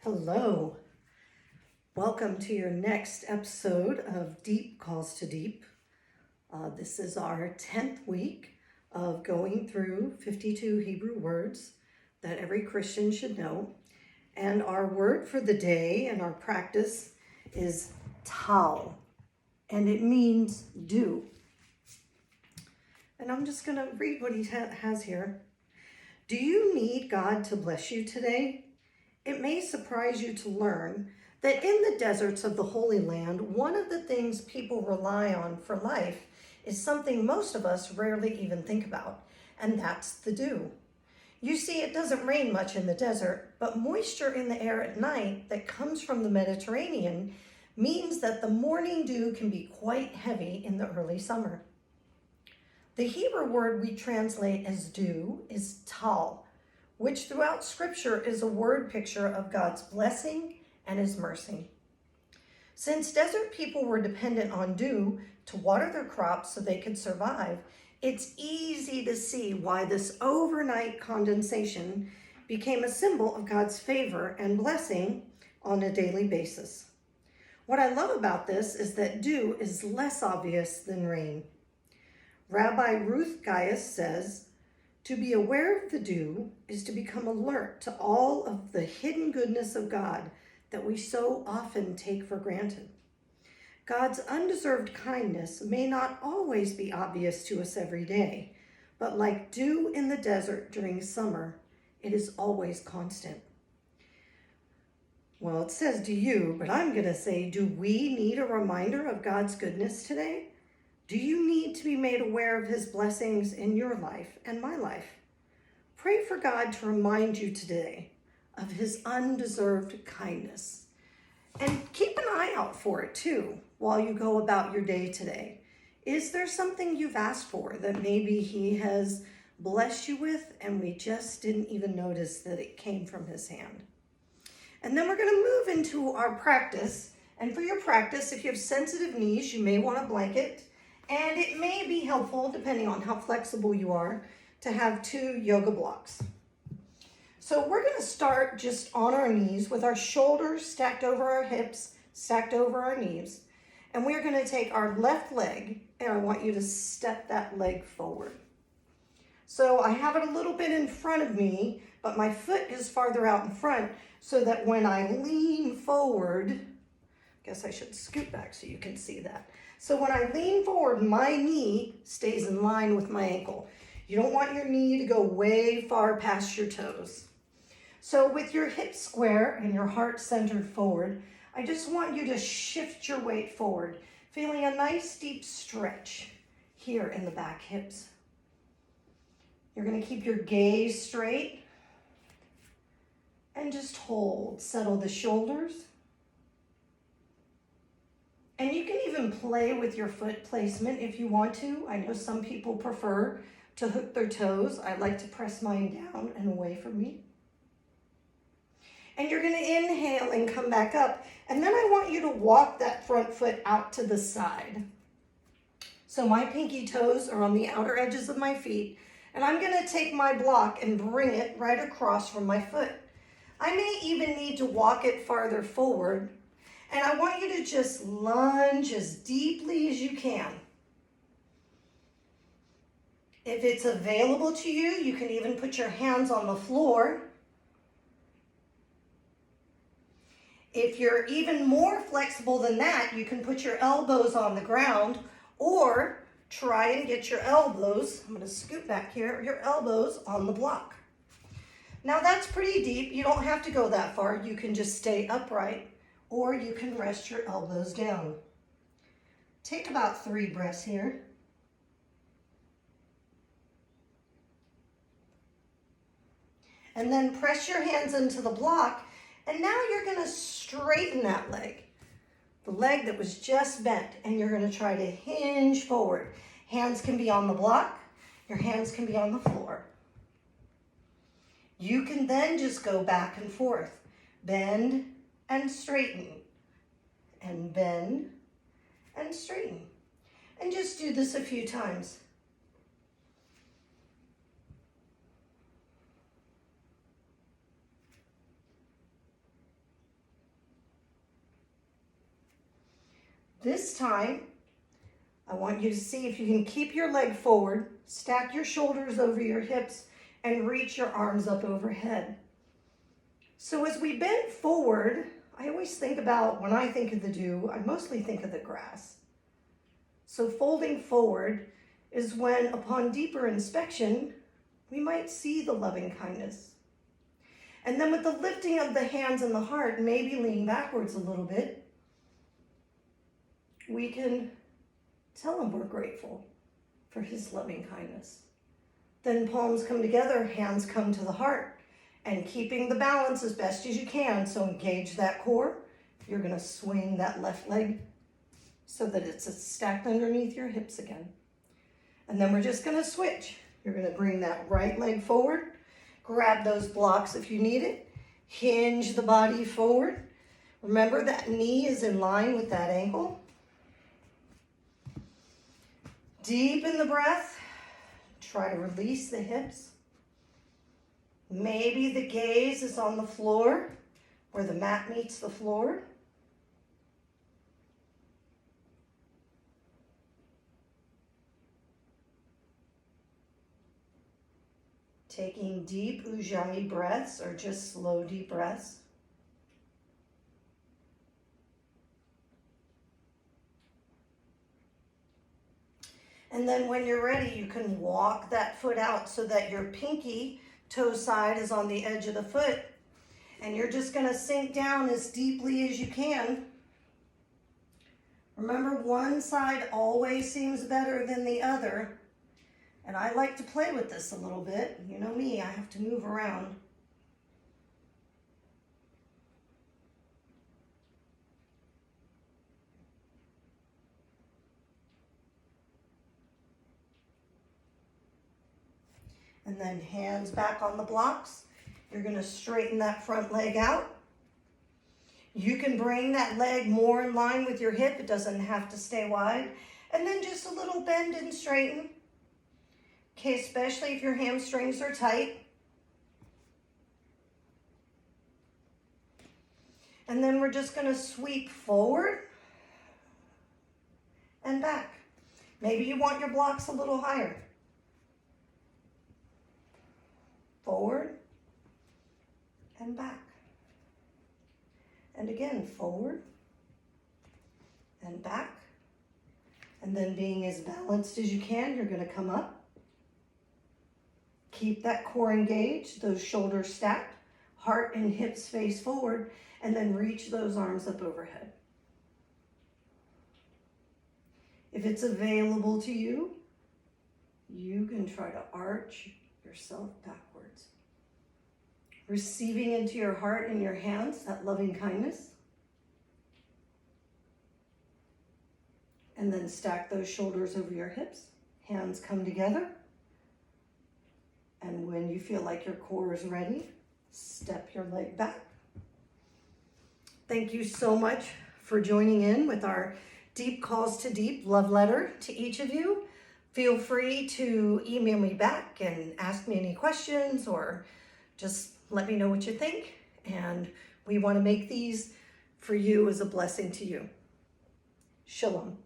Hello. Welcome to your next episode of Deep Calls to Deep. This is our 10th week of going through 52 Hebrew words that every Christian should know. And our word for the day and our practice is tal, and it means do. And I'm just going to read what he has here. Do you need God to bless you today? It may surprise you to learn that in the deserts of the Holy Land, one of the things people rely on for life is something most of us rarely even think about, and that's the dew. You see, it doesn't rain much in the desert, but moisture in the air at night that comes from the Mediterranean means that the morning dew can be quite heavy in the early summer. The Hebrew word we translate as dew is tal, which throughout Scripture is a word picture of God's blessing and His mercy. Since desert people were dependent on dew to water their crops so they could survive, it's easy to see why this overnight condensation became a symbol of God's favor and blessing on a daily basis. What I love about this is that dew is less obvious than rain. Rabbi Ruth Gaius says, to be aware of the dew is to become alert to all of the hidden goodness of God that we so often take for granted. God's undeserved kindness may not always be obvious to us every day, but like dew in the desert during summer, it is always constant. Well, it says do you, but I'm going to say, do we need a reminder of God's goodness today? Do you need to be made aware of His blessings in your life and my life? Pray for God to remind you today of His undeserved kindness. And keep an eye out for it too while you go about your day today. Is there something you've asked for that maybe He has blessed you with and we just didn't even notice that it came from His hand? And then we're going to move into our practice. And for your practice, if you have sensitive knees, you may want a blanket. And it may be helpful, depending on how flexible you are, to have 2 yoga blocks. So we're going to start just on our knees with our shoulders stacked over our hips, stacked over our knees. And we're going to take our left leg, and I want you to step that leg forward. So I have it a little bit in front of me, but my foot is farther out in front so that when I lean forward, I guess I should scoot back so you can see that. So when I lean forward, my knee stays in line with my ankle. You don't want your knee to go way far past your toes. So with your hips square and your heart centered forward, I just want you to shift your weight forward, feeling a nice deep stretch here in the back hips. You're going to keep your gaze straight and just hold. Settle the shoulders. And you can even play with your foot placement if you want to. I know some people prefer to hook their toes. I like to press mine down and away from me. And you're going to inhale and come back up. And then I want you to walk that front foot out to the side. So my pinky toes are on the outer edges of my feet. And I'm going to take my block and bring it right across from my foot. I may even need to walk it farther forward. And I want you to just lunge as deeply as you can. If it's available to you, you can even put your hands on the floor. If you're even more flexible than that, you can put your elbows on the ground or try and get your elbows, I'm going to scoot back here, your elbows on the block. Now that's pretty deep. You don't have to go that far. You can just stay upright. Or you can rest your elbows down. Take about 3 breaths here. And then press your hands into the block. And now you're going to straighten that leg. The leg that was just bent. And you're going to try to hinge forward. Hands can be on the block. Your hands can be on the floor. You can then just go back and forth. Bend and straighten, and bend, and straighten. And just do this a few times. This time, I want you to see if you can keep your leg forward, stack your shoulders over your hips, and reach your arms up overhead. So as we bend forward, I always think about, when I think of the dew, I mostly think of the grass. So folding forward is when, upon deeper inspection, we might see the loving kindness. And then with the lifting of the hands and the heart, maybe lean backwards a little bit, we can tell him we're grateful for his loving kindness. Then palms come together, hands come to the heart, and keeping the balance as best as you can. So engage that core. You're going to swing that left leg so that it's stacked underneath your hips again. And then we're just going to switch. You're going to bring that right leg forward. Grab those blocks if you need it. Hinge the body forward. Remember that knee is in line with that ankle. Deepen the breath. Try to release the hips. Maybe the gaze is on the floor where the mat meets the floor. Taking deep ujjayi breaths or just slow deep breaths. And then when you're ready, you can walk that foot out so that your pinky toe side is on the edge of the foot. And you're just going to sink down as deeply as you can. Remember, one side always seems better than the other. And I like to play with this a little bit. You know me, I have to move around. And then hands back on the blocks. You're going to straighten that front leg out. You can bring that leg more in line with your hip. It doesn't have to stay wide. And then just a little bend and straighten. Okay, especially if your hamstrings are tight. And then we're just going to sweep forward and back. Maybe you want your blocks a little higher. Forward and back. And again, forward and back. And then being as balanced as you can, you're going to come up. Keep that core engaged, those shoulders stacked, heart and hips face forward, and then reach those arms up overhead. If it's available to you, you can try to arch yourself backwards. Receiving into your heart and your hands that loving kindness. And then stack those shoulders over your hips. Hands come together. And when you feel like your core is ready, step your leg back. Thank you so much for joining in with our Deep Calls to Deep love letter to each of you. Feel free to email me back and ask me any questions or just let me know what you think. And we want to make these for you as a blessing to you. Shalom.